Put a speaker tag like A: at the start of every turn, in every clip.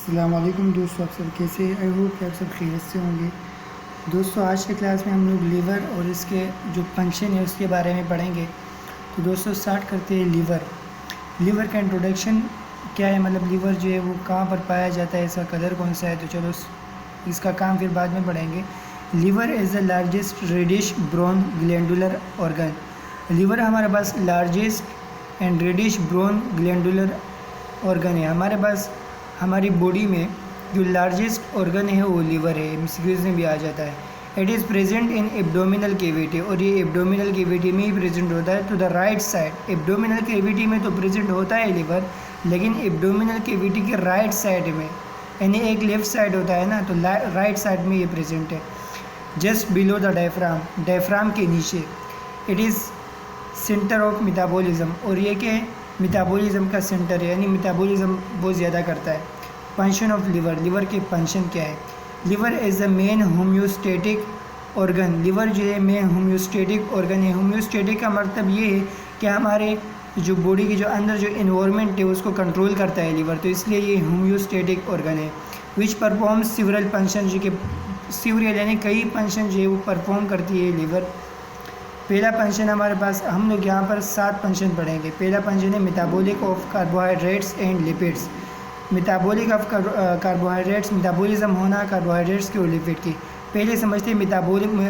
A: अस्सलाम वालेकुम दोस्तों, आप सब कैसे हैं? आई होप कि आप सब खैरियत से होंगे। दोस्तों, आज के क्लास में हम लोग लीवर और इसके जो फंक्शन है उसके बारे में पढ़ेंगे। तो दोस्तों स्टार्ट करते हैं। लीवर का इंट्रोडक्शन क्या है, मतलब लीवर जो है वो कहाँ पर पाया जाता है, इसका कलर कौन सा है। तो चलो इसका काम फिर बाद में पढ़ेंगे। Liver is the largest reddish brown glandular organ. Liver हमारे पास largest and reddish brown glandular organ है। हमारे पास हमारी बॉडी में जो लार्जेस्ट ऑर्गन है वो लीवर है। एमसीक्यूज में भी आ जाता है। It is present in abdominal cavity, और ये एब्डोमिनल केविटी में ही प्रेजेंट होता है। To the right side, abdominal cavity में तो प्रेजेंट होता है लीवर, लेकिन एब्डोमिनल केविटी के राइट साइड में, यानी एक लेफ्ट साइड होता है ना, तो राइट साइड में ये प्रेजेंट है। Just below the diaphragm, diaphragm के नीचे। It is centre of metabolism, और ये क्या है, मेटाबॉलिज्म का सेंटर है, यानी मेटाबॉलिज्म बहुत ज़्यादा करता है। फंक्शन ऑफ लीवर, लीवर के फंक्शन क्या है। Liver is the main homeostatic organ. Liver जो है मेन होम्योस्टेटिक ऑर्गन है। होम्योस्टेटिक का मतलब ये है कि हमारे जो बॉडी की जो अंदर जो इन्वायरमेंट है उसको कंट्रोल करता है लीवर, तो इसलिए ये होम्योस्टेटिक ऑर्गन है। विच परफॉर्म सिवरल फंक्शन, जो कि सिवरल यानी कई फंक्शन जो है वो परफॉर्म करती है लीवर। पहला फंक्शन हमारे पास, हम लोग यहाँ पर 7 फंक्शन पढ़ेंगे। पहला फंक्शन है metabolic of carbohydrates and lipids. Metabolic of carbohydrates, metabolism होना कार्बोहाइड्रेट्स की और लिपिड की। पहले समझते हैं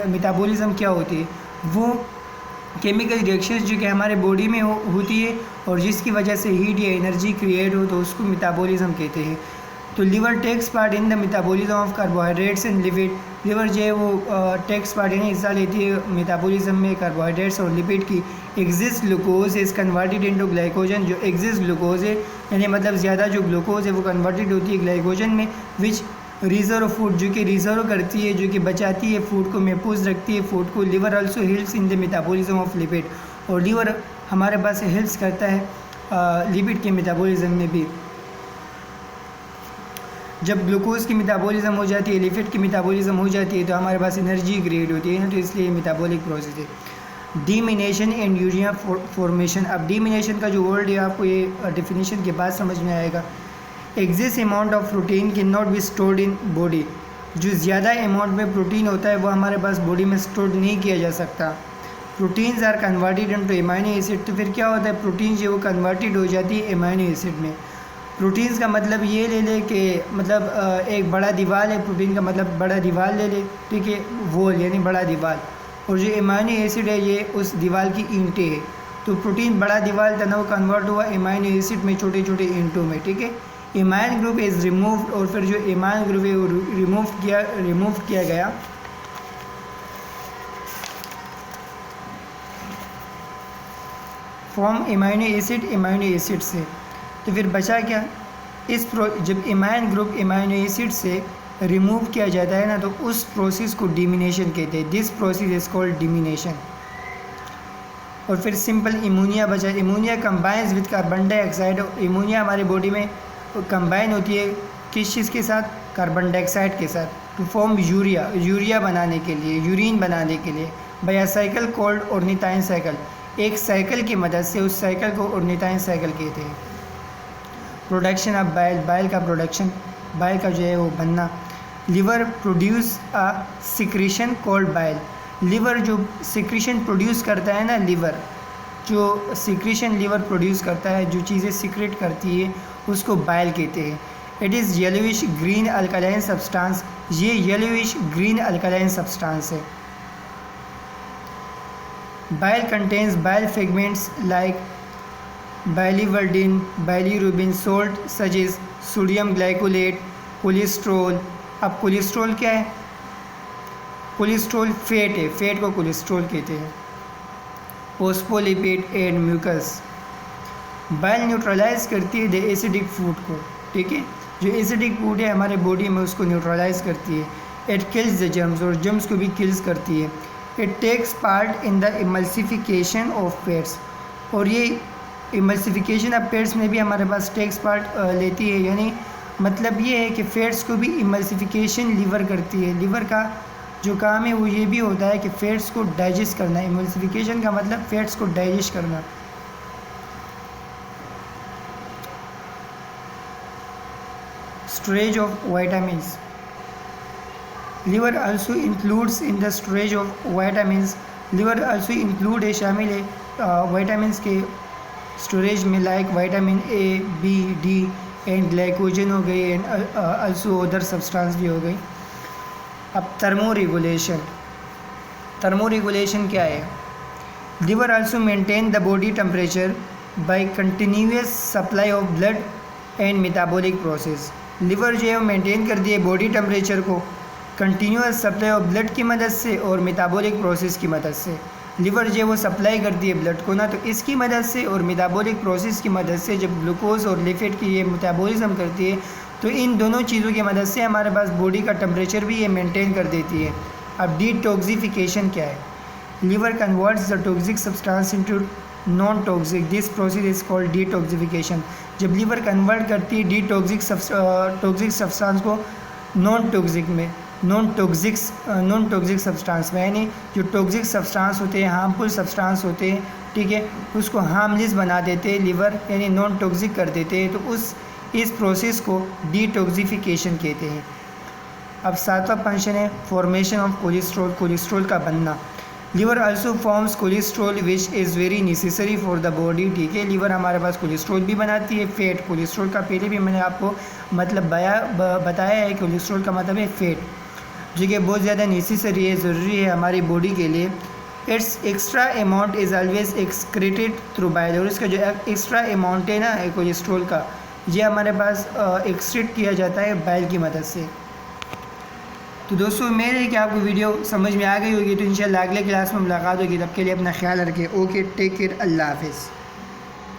A: मेटाबॉलिज्म क्या होती है। वो केमिकल रिएक्शंस जो कि हमारे बॉडी में होती है और जिसकी वजह से हीट या एनर्जी क्रिएट हो, तो उसको मेटाबॉलिज्म कहते हैं। तो liver takes part in the metabolism of carbohydrates and lipid. Liver जो है वो टेक्स पार्ट यानी हिस्सा लेती है मेटाबॉलिज्म में कार्बोहाइड्रेट्स और लिपिड की। Exist glucose is converted into glycogen. जो एग्जिस्ट ग्लूकोज है यानी मतलब ज़्यादा जो ग्लूकोज है वो कन्वर्टेड होती है ग्लाइकोजन में। विच रिजर्व फूड, जो कि रिजर्व करती है, जो कि बचाती है फूड को, महफूज रखती है फूड को। Liver also helps in the metabolism of lipid, और लीवर हमारे पास हेल्प्स करता है लिपिड के मेटाबॉलिज्म में भी। जब ग्लूकोज की मेटाबॉलिज्म हो जाती है, लिपिड की मेटाबॉलिज्म हो जाती है, तो हमारे पास एनर्जी क्रिएट होती है ना, तो इसलिए मेटाबॉलिक प्रोसेस है। Deamination and urea formation. अब डीमिनेशन का जो वर्ड है आपको ये डेफिनेशन के बाद समझ में आएगा। Exist amount of protein can not be stored in body. जो ज़्यादा अमाउंट में प्रोटीन होता है वो हमारे पास बॉडी में स्टोर नहीं किया जा सकता। Proteins are converted into amino acid. तो फिर क्या होता है, प्रोटीन जो वो कन्वर्टेड हो जाती है एमाइनो एसिड में। प्रोटीन्स का मतलब ये ले ले कि मतलब एक बड़ा दीवार है, प्रोटीन का मतलब बड़ा दीवार ले ले, ठीक है, वॉल यानी बड़ा दीवार, और जो एमाइनो एसिड है ये उस दीवार की ईंटें है। तो प्रोटीन बड़ा दीवार था ना, वो कन्वर्ट हुआ एमाइनो एसिड में, छोटे छोटे ईंटों में, ठीक है। एमाइन ग्रुप इज़ रिमूव्ड, और फिर जो एमाइन ग्रुप है वो रिमूव किया गया। फ्रॉम एमाइनो एसिड से। तो फिर बचा क्या, जब एमाइन ग्रुप एमाइनो एसिड से रिमूव किया जाता है ना, तो उस प्रोसेस को डिमिनेशन कहते हैं। This process is called deamination. और फिर सिंपल इमोनिया बचा। Ammonia combines with carbon dioxide. Ammonia हमारी बॉडी में कंबाइन होती है किस चीज़ के साथ, कार्बन डाइऑक्साइड के साथ, टू फॉर्म यूरिया बनाने के लिए, यूरिन बनाने के लिए, by a cycle called ornithine cycle. एक साइकिल की मदद से, उस साइकिल को ऑर्निथाइन साइकिल कहते हैं। प्रोडक्शन ऑफ बाइल, बाइल का प्रोडक्शन, बाइल का जो है वो बनना। Liver produce a secretion called bile. Liver जो सिक्रीशन प्रोड्यूस करता है ना, लीवर जो सिक्रीशन लीवर प्रोड्यूस करता है, जो चीज़ें सिक्रेट करती है, उसको बाइल कहते हैं। It is yellowish green alkaline substance. ये येलोविश ग्रीन अल्कलाइन सब्सटेंस है। Bile contains bile pigments like biliverdin, bilirubin, salt such as sodium glycolate, cholesterol. अब कोलेस्ट्रॉल क्या है, कोलेस्ट्रॉल फैट है, फैट को कोलेस्ट्रॉल कहते हैं। Phospholipid and mucus. Bile neutralize करती है द एसिडिक फूड को, ठीक है, जो एसिडिक फूड है हमारे बॉडी में उसको न्यूट्रलाइज करती है। इट किल्स द जर्म्स, और जर्म्स को भी किल्स करती है। It takes part in the emulsification of fats, और ये इमल्सिफिकेशन ऑफ फैट्स में भी हमारे पास टेक्स पार्ट लेती है। यानी मतलब ये है कि फैट्स को भी इमल्सिफिकेशन लीवर करती है। लीवर का जो काम है वो ये भी होता है कि फैट्स को डाइजेस्ट करना। इमल्सिफिकेशन का मतलब फैट्स को डाइजेस्ट करना। storage of vitamins. Liver also includes in the storage of vitamins. Liver also include है शामिल है vitamins के storage में like vitamin A, B, D and glycogen हो गई एंड also अदर सब्सटेंस भी हो गई. अब थर्मोरेगुलेशन. थर्मोरेगुलेशन क्या है? Liver also maintain the body temperature by continuous supply of blood and metabolic process. Liver जो है वो मेंटेन कर दिए बॉडी टेम्परेचर को कंटिन्यूस सप्लाई ऑफ ब्लड की मदद से और मेटाबॉलिक प्रोसेस की मदद से. लिवर जो है वो सप्लाई करती है ब्लड को ना, तो इसकी मदद से और मेटाबॉलिक प्रोसेस की मदद से जब ग्लूकोज और लिपिड की ये मेटाबॉलिज्म करती है तो इन दोनों चीज़ों की मदद से हमारे पास बॉडी का टेम्परेचर भी ये मेंटेन कर देती है. अब डिटॉक्सिफिकेशन क्या है? Liver converts the toxic substance into non toxic. This process is called detoxification. जब लिवर कन्वर्ट करती है टॉक्सिक सब्सटेंस को नॉन टॉक्सिक सब्सटेंस में, यानी जो टॉक्सिक सब्सटेंस होते हैं, हार्मफुल सब्सटेंस होते हैं, ठीक है, उसको हार्मलेस बना देते हैं लिवर, यानी नॉन टॉक्सिक कर देते हैं. तो इस प्रोसेस को डिटॉक्सिफिकेशन कहते हैं. अब सातवां फंक्शन है फॉर्मेशन ऑफ कोलेस्ट्रॉल. कोलेस्ट्रॉल का बनना. Liver also forms cholesterol which is very necessary for the body. ठीक है, लिवर हमारे पास कोलेस्ट्रॉल भी बनाती है. फेट. कोलेस्ट्रॉल का पहले भी मैंने आपको मतलब बताया है. कोलेस्ट्रॉल का मतलब है फेट, जो कि बहुत ज़्यादा नेसेसरी है, ज़रूरी है हमारी बॉडी के लिए. It's extra amount is always excreted through bile. और इसका जो एक्स्ट्रा अमाउंट है ना कोलेस्ट्रॉल का, ये हमारे पास एक्सक्रीट किया जाता है बाइल की मदद से. तो दोस्तों उम्मीद है कि आपको वीडियो समझ में आ गई होगी. तो इंशाल्लाह अगले क्लास में मुलाकात होगी. तब के लिए अपना ख्याल रखें. ओके, टेक केयर, अल्लाह हाफिज़.